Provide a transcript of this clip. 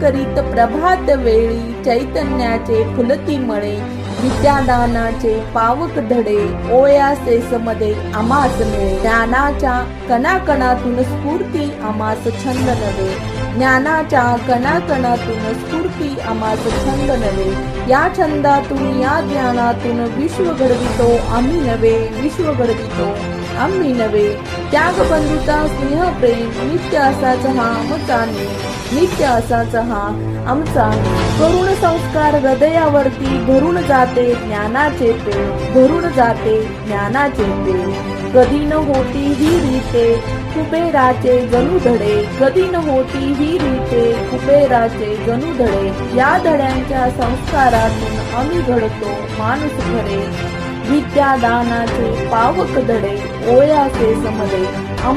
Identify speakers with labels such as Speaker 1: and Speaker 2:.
Speaker 1: करीत प्रभात वेळी चैतन्याचे फुलती मळे विद्यादानाचे पावक धडे ओयासे समदे आमास मिळे ज्ञानाच्या कणाकणातून स्फूर्ती आमास छंद नवे ज्ञानाच्या कणाकणातून स्फूर्ती आमास छंद नवे या छंदातून या ज्ञानातून विश्व घडवितो आम्ही नवे विश्व घडवितो आम्ही नवे त्याग बंधुता स्नेह प्रेम नित्य असाच हा आमचा नित्य असाच हा आमचा करुण संस्कार हृदयावरती भरून जाते ज्ञानाचे पेळ भरून जाते ज्ञानाचे पेळ कधी न होती ही रीते कुबेराचे जणू धडे कधी न होती ही रीते कुबेराचे जणू धडे या धड्यांच्या संस्कारातून आम्ही घडतो माणूस खरे विद्यादानाचे पावक धडे ओयासे समदे